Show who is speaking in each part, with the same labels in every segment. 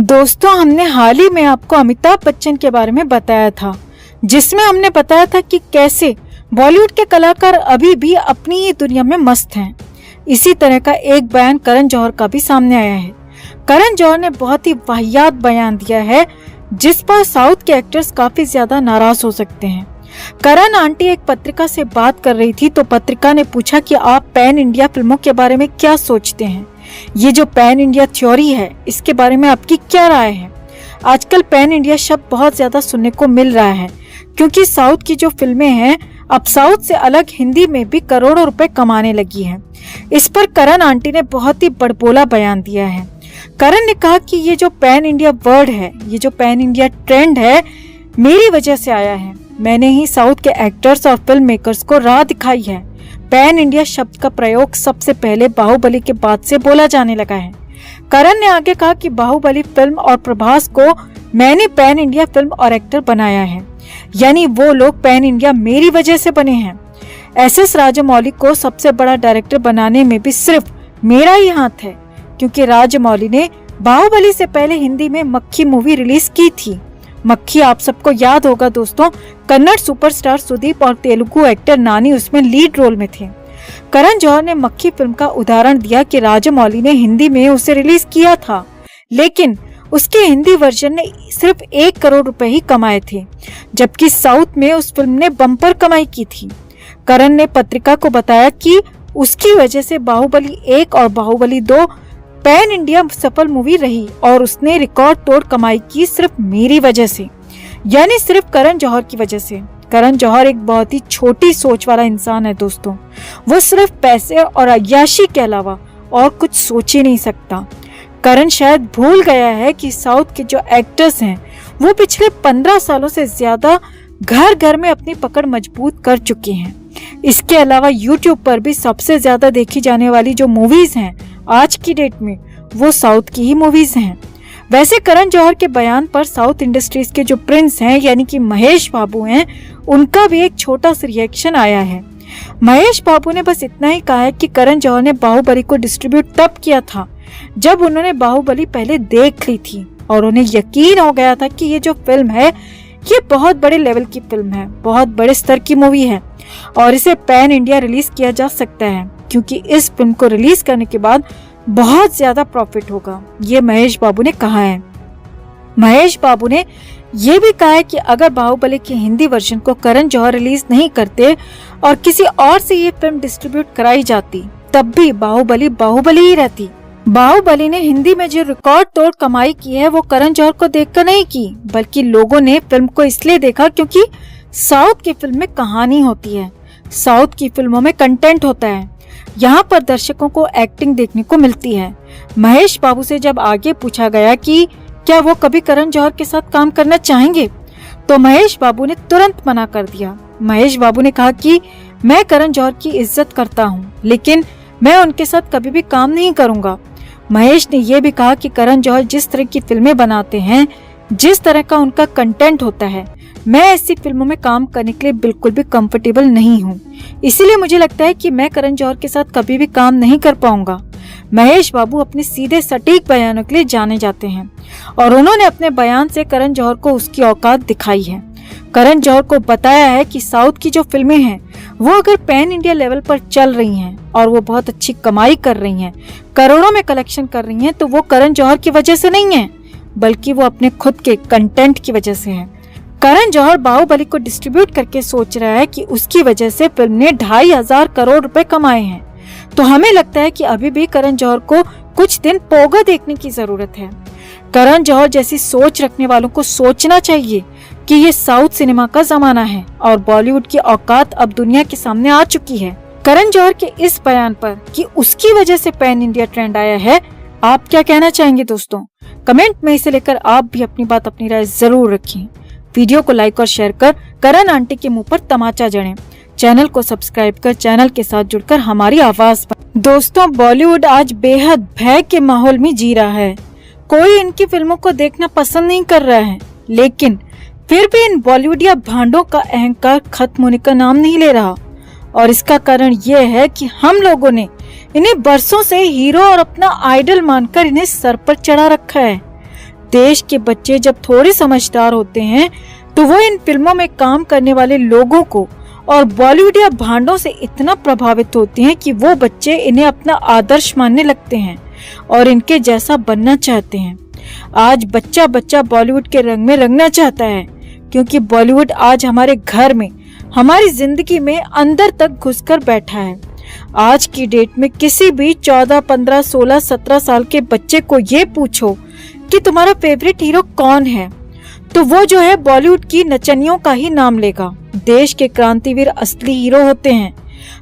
Speaker 1: दोस्तों, हमने हाल ही में आपको अमिताभ बच्चन के बारे में बताया था, जिसमें हमने बताया था कि कैसे बॉलीवुड के कलाकार अभी भी अपनी ही दुनिया में मस्त हैं। इसी तरह का एक बयान करण जौहर का भी सामने आया है। करण जौहर ने बहुत ही वाहियात बयान दिया है, जिस पर साउथ के एक्टर्स काफी ज्यादा नाराज हो सकते हैं। करण आंटी एक पत्रिका से बात कर रही थी तो पत्रिका ने पूछा कि आप पैन इंडिया फिल्मों के बारे में क्या सोचते हैं। ये जो पैन इंडिया थ्योरी है, इसके बारे में आपकी क्या राय है। आजकल पैन इंडिया शब्द बहुत ज्यादा सुनने को मिल रहा है, क्योंकि साउथ की जो फिल्में हैं अब साउथ से अलग हिंदी में भी करोड़ों रुपए कमाने लगी हैं। इस पर करण आंटी ने बहुत ही बड़बोला बयान दिया है। करण ने कहा कि ये जो पैन इंडिया वर्ड है, ये जो पैन इंडिया ट्रेंड है, मेरी वजह से आया है। मैंने ही साउथ के एक्टर्स और फिल्म मेकर्स को राह दिखाई है। पैन इंडिया शब्द का प्रयोग सबसे पहले बाहुबली के बाद से बोला जाने लगा है। करण ने आगे कहा कि बाहुबली फिल्म और प्रभास को मैंने पैन इंडिया फिल्म और एक्टर बनाया है, यानी वो लोग पैन इंडिया मेरी वजह से बने हैं। एस राजमौली को सबसे बड़ा डायरेक्टर बनाने में भी सिर्फ मेरा ही हाथ है, क्योंकि राजमौली ने बाहुबली से पहले हिंदी में मक्खी मूवी रिलीज की थी। मक्खी आप सबको याद होगा दोस्तों, कन्नड़ सुपरस्टार सुदीप और तेलुगु एक्टर नानी उसमें लीड रोल में थे। करण जौहर ने मक्खी फिल्म का उदाहरण दिया कि राजमौली ने हिंदी में उसे रिलीज किया था, लेकिन उसके हिंदी वर्जन ने सिर्फ 1 करोड़ रुपए ही कमाए थे, जबकि साउथ में उस फिल्म ने बम्पर कमाई की थी। करण ने पत्रिका को बताया कि उसकी वजह से बाहुबली 1 और बाहुबली 2 पैन इंडिया सफल मूवी रही और उसने रिकॉर्ड तोड़ कमाई की सिर्फ मेरी वजह से, यानी सिर्फ करण जौहर की वजह से। करण जौहर एक बहुत ही छोटी सोच वाला इंसान है दोस्तों। वो सिर्फ पैसे और अय्याशी के अलावा और कुछ सोच ही नहीं सकता। करण शायद भूल गया है कि साउथ के जो एक्टर्स हैं वो पिछले 15 सालों से ज्यादा घर घर में अपनी पकड़ मजबूत कर चुके हैं। इसके अलावा यूट्यूब पर भी सबसे ज्यादा देखी जाने वाली जो मूवीज हैं आज की डेट में, वो साउथ की ही मूवीज हैं। वैसे करण जौहर के बयान पर साउथ इंडस्ट्रीज के जो प्रिंस हैं, यानी कि महेश बाबू हैं, उनका भी एक छोटा सा रिएक्शन आया है। महेश बाबू ने बस इतना ही कहा है कि करण जौहर ने बाहुबली को डिस्ट्रीब्यूट तब किया था जब उन्होंने बाहुबली पहले देख ली थी और उन्हें यकीन हो गया था कि ये जो फिल्म है ये बहुत बड़े लेवल की फिल्म है, बहुत बड़े स्तर की मूवी है और इसे पैन इंडिया रिलीज किया जा सकता है, क्योंकि इस फिल्म को रिलीज करने के बाद बहुत ज्यादा प्रॉफिट होगा। ये महेश बाबू ने कहा है। महेश बाबू ने ये भी कहा है कि अगर बाहुबली की हिंदी वर्जन को करण जौहर रिलीज नहीं करते और किसी और से ये फिल्म डिस्ट्रीब्यूट कराई जाती, तब भी बाहुबली बाहुबली ही रहती। बाहुबली ने हिंदी में जो रिकॉर्ड तोड़ कमाई की है वो करण जौहर को देखकर नहीं की, बल्कि लोगों ने फिल्म को इसलिए देखा क्योंकि साउथ की फिल्म में कहानी होती है, साउथ की फिल्मों में कंटेंट होता है। यहाँ पर दर्शकों को एक्टिंग देखने को मिलती है। महेश बाबू से जब आगे पूछा गया कि क्या वो कभी करण जौहर के साथ काम करना चाहेंगे, तो महेश बाबू ने तुरंत मना कर दिया। महेश बाबू ने कहा कि मैं करण जौहर की इज्जत करता हूँ, लेकिन मैं उनके साथ कभी भी काम नहीं करूँगा। महेश ने यह भी कहा कि करण जौहर जिस तरह की फिल्में बनाते हैं, जिस तरह का उनका कंटेंट होता है, मैं ऐसी फिल्मों में काम करने के लिए बिल्कुल भी कंफर्टेबल नहीं हूँ। इसीलिए मुझे लगता है कि मैं करण जौहर के साथ कभी भी काम नहीं कर पाऊंगा। महेश बाबू अपने सीधे सटीक बयानों के लिए जाने जाते हैं और उन्होंने अपने बयान से करण जौहर को उसकी औकात दिखाई है। करण जौहर को बताया है कि साउथ की जो फिल्में हैं वो अगर पैन इंडिया लेवल पर चल रही हैं और वो बहुत अच्छी कमाई कर रही हैं, करोड़ों में कलेक्शन कर रही हैं, तो वो करण जौहर की वजह से नहीं है, बल्कि वो अपने खुद के कंटेंट की वजह से है। करण जौहर बाहुबली को डिस्ट्रीब्यूट करके सोच रहा है कि उसकी वजह से फिल्म ने 2,500 करोड़ रुपए कमाए हैं, तो हमें लगता है कि अभी भी करण जौहर को कुछ दिन पोगा देखने की जरूरत है। करण जौहर जैसी सोच रखने वालों को सोचना चाहिए कि ये साउथ सिनेमा का जमाना है और बॉलीवुड की औकात अब दुनिया के सामने आ चुकी है। करण जौहर के इस बयान पर कि उसकी वजह से पैन इंडिया ट्रेंड आया है, आप क्या कहना चाहेंगे दोस्तों? कमेंट में इसे लेकर आप भी अपनी बात, अपनी राय जरूर रखें। वीडियो को लाइक और शेयर कर करण आंटी के मुंह पर तमाचा जड़ें। चैनल को सब्सक्राइब कर चैनल के साथ जुड़कर हमारी आवाज बने। दोस्तों, बॉलीवुड आज बेहद भय के माहौल में जी रहा है। कोई इनकी फिल्मों को देखना पसंद नहीं कर रहा है, लेकिन फिर भी इन बॉलीवुडिया भांडों का अहंकार खत्म होने का नाम नहीं ले रहा। और इसका कारण ये है कि हम लोगों ने इन्हें बरसों से हीरो और अपना आइडल मानकर इन्हें सर पर चढ़ा रखा है। देश के बच्चे जब थोड़े समझदार होते हैं तो वो इन फिल्मों में काम करने वाले लोगों को और बॉलीवुड या भांडों से इतना प्रभावित होते हैं कि वो बच्चे इन्हें अपना आदर्श मानने लगते हैं और इनके जैसा बनना चाहते हैं। आज बच्चा बच्चा बॉलीवुड के रंग में रंगना चाहता है, क्योंकि बॉलीवुड आज हमारे घर में, हमारी जिंदगी में अंदर तक घुसकर बैठा है। आज की डेट में किसी भी 14, 15, 16, 17 साल के बच्चे को ये पूछो कि तुम्हारा फेवरेट हीरो कौन है, तो वो जो है बॉलीवुड की नचनियों का ही नाम लेगा। देश के क्रांतिवीर असली हीरो होते हैं,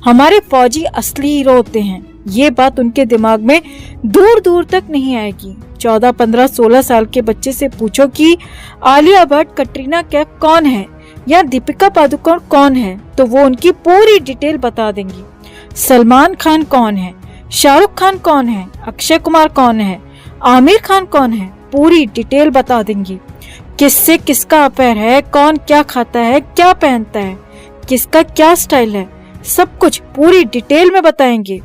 Speaker 1: हमारे फौजी असली हीरो होते हैं। ये बात उनके दिमाग में दूर दूर तक नहीं आएगी। 14, 15, 16 साल के बच्चे से पूछो कि आलिया भट्ट, कटरीना कैफ कौन है या दीपिका पादुकोण कौन है, तो वो उनकी पूरी डिटेल बता देंगी। सलमान खान कौन है, शाहरुख खान कौन है, अक्षय कुमार कौन है, आमिर खान कौन है, पूरी डिटेल बता देंगी। किससे किसका अफेयर है, कौन क्या खाता है, क्या पहनता है, किसका क्या स्टाइल है, सब कुछ पूरी डिटेल में बताएंगे।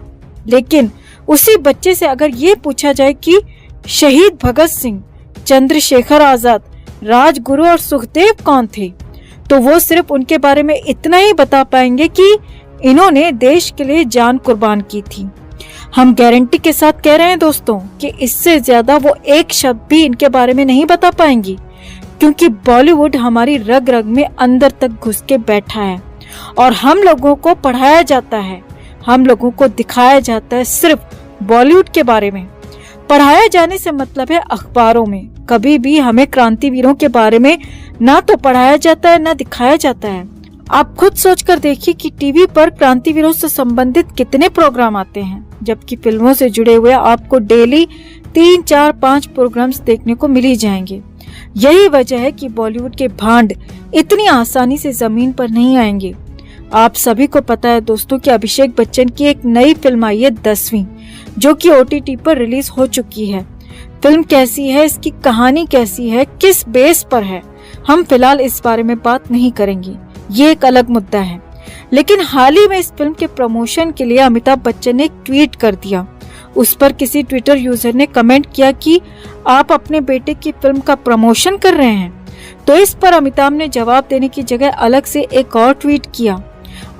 Speaker 1: लेकिन उसी बच्चे से अगर ये पूछा जाए कि शहीद भगत सिंह, चंद्रशेखर आजाद, राजगुरु और सुखदेव कौन थे, तो वो सिर्फ उनके बारे में इतना ही बता पाएंगे कि इन्होंने देश के लिए जान कुर्बान की थी। हम गारंटी के साथ कह रहे हैं दोस्तों कि इससे ज्यादा वो एक शब्द भी इनके बारे में नहीं बता पाएंगी, क्योंकि बॉलीवुड हमारी रग रग में अंदर तक घुस के बैठा है और हम लोगों को पढ़ाया जाता है, हम लोगों को दिखाया जाता है सिर्फ बॉलीवुड के बारे में। पढ़ाया जाने से मतलब है अखबारों में। कभी भी हमें क्रांतिवीरों के बारे में ना तो पढ़ाया जाता है ना दिखाया जाता है। आप खुद सोचकर देखिए कि टीवी पर क्रांतिवीरों से संबंधित कितने प्रोग्राम आते हैं, जबकि फिल्मों से जुड़े हुए आपको डेली 3, 4, 5 प्रोग्राम्स देखने को मिल ही जाएंगे। यही वजह है कि बॉलीवुड के भांड इतनी आसानी से जमीन पर नहीं आएंगे। आप सभी को पता है दोस्तों कि अभिषेक बच्चन की एक नई फिल्म आई है 10वीं, जो कि OTT पर रिलीज हो चुकी है। फिल्म कैसी है, इसकी कहानी कैसी है, किस बेस पर है, हम फिलहाल इस बारे में बात नहीं करेंगे, ये एक अलग मुद्दा है। लेकिन हाल ही में इस फिल्म के प्रमोशन के लिए अमिताभ बच्चन ने एक ट्वीट कर दिया। उस पर किसी ट्विटर यूजर ने कमेंट किया कि आप अपने बेटे की फिल्म का प्रमोशन कर रहे हैं, तो इस पर अमिताभ ने जवाब देने की जगह अलग से एक और ट्वीट किया।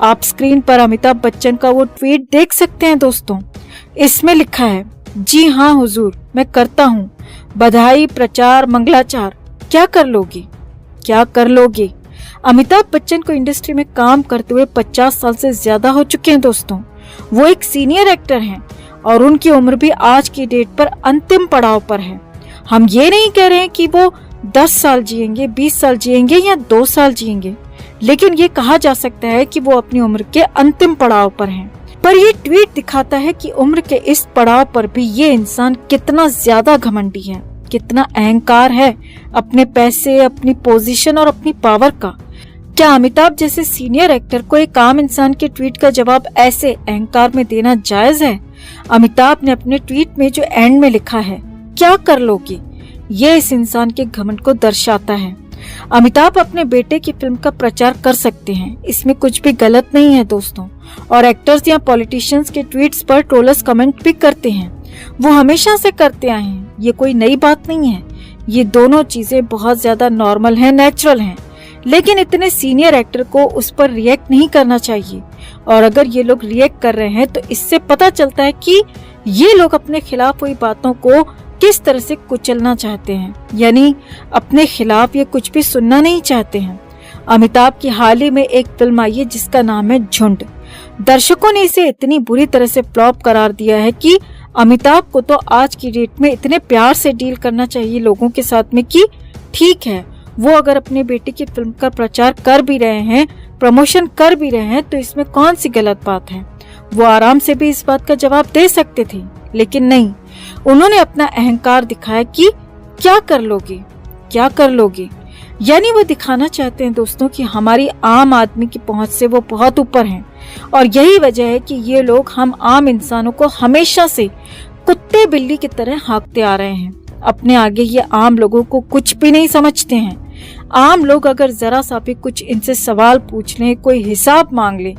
Speaker 1: आप स्क्रीन पर अमिताभ बच्चन का वो ट्वीट देख सकते हैं दोस्तों। इसमें लिखा है, जी हाँ हुजूर, मैं करता हूँ, बधाई, प्रचार, मंगलाचार, क्या कर लोगे, क्या कर लोगे। अमिताभ बच्चन को इंडस्ट्री में काम करते हुए 50 साल से ज्यादा हो चुके हैं दोस्तों। वो एक सीनियर एक्टर हैं और उनकी उम्र भी आज की डेट पर अंतिम पड़ाव पर है। हम ये नहीं कह रहे हैं कि वो 10 साल जिएंगे, 20 साल जिएंगे या 2 साल जिएंगे, लेकिन ये कहा जा सकता है कि वो अपनी उम्र के अंतिम पड़ाव पर हैं। पर ये ट्वीट दिखाता है कि उम्र के इस पड़ाव पर भी ये इंसान कितना ज्यादा घमंडी है, कितना अहंकार है अपने पैसे, अपनी पोजीशन और अपनी पावर का। क्या अमिताभ जैसे सीनियर एक्टर को एक आम इंसान के ट्वीट का जवाब ऐसे अहंकार में देना जायज है? अमिताभ ने अपने ट्वीट में जो एंड में लिखा है, क्या कर लोगे, ये इस इंसान के घमंड को दर्शाता है। अमिताभ अपने बेटे की फिल्म का प्रचार कर सकते हैं, इसमें कुछ भी गलत नहीं है दोस्तों। और एक्टर्स या पॉलिटिशियंस के ट्वीट्स पर ट्रोलर्स कमेंट भी करते हैं, वो हमेशा से करते आए हैं, ये कोई नई बात नहीं है। ये दोनों चीजें बहुत ज्यादा नॉर्मल हैं, नेचुरल हैं। लेकिन इतने सीनियर एक्टर को उस पर रिएक्ट नहीं करना चाहिए। और अगर ये लोग रिएक्ट कर रहे हैं तो इससे पता चलता है कि ये लोग अपने खिलाफ हुई बातों को किस तरह से कुचलना चाहते हैं, यानी अपने खिलाफ ये कुछ भी सुनना नहीं चाहते हैं। अमिताभ की हाल ही में एक फिल्म आई है जिसका नाम है झुंड। दर्शकों ने इसे इतनी बुरी तरह से फ्लॉप करार दिया है कि अमिताभ को तो आज की डेट में इतने प्यार से डील करना चाहिए लोगों के साथ में कि ठीक है, वो अगर अपने बेटे की फिल्म का प्रचार कर भी रहे हैं, प्रमोशन कर भी रहे हैं, तो इसमें कौन सी गलत बात है। वो आराम से भी इस बात का जवाब दे सकते थे, लेकिन नहीं, उन्होंने अपना अहंकार दिखाया कि क्या कर लोगे, क्या कर लोगे। यानी वो दिखाना चाहते हैं दोस्तों कि हमारी आम आदमी की पहुंच से वो बहुत ऊपर हैं। और यही वजह है कि ये लोग हम आम इंसानों को हमेशा से कुत्ते बिल्ली की तरह हाँकते आ रहे हैं। अपने आगे ये आम लोगों को कुछ भी नहीं समझते हैं। आम लोग अगर जरा सा भी कुछ इनसे सवाल पूछ लें, कोई हिसाब मांग लें,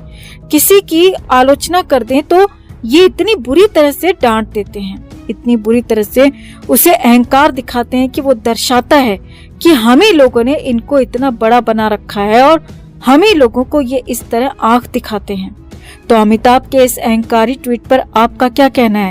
Speaker 1: किसी की आलोचना कर दें, तो ये इतनी बुरी तरह से डांट देते हैं। इतनी बुरी तरह से उसे अहंकार दिखाते हैं कि वो दर्शाता है कि हम ही लोगों ने इनको इतना बड़ा बना रखा है और हम ही लोगों को ये इस तरह आंख दिखाते हैं। तो अमिताभ के इस अहंकारी ट्वीट पर आपका क्या कहना है?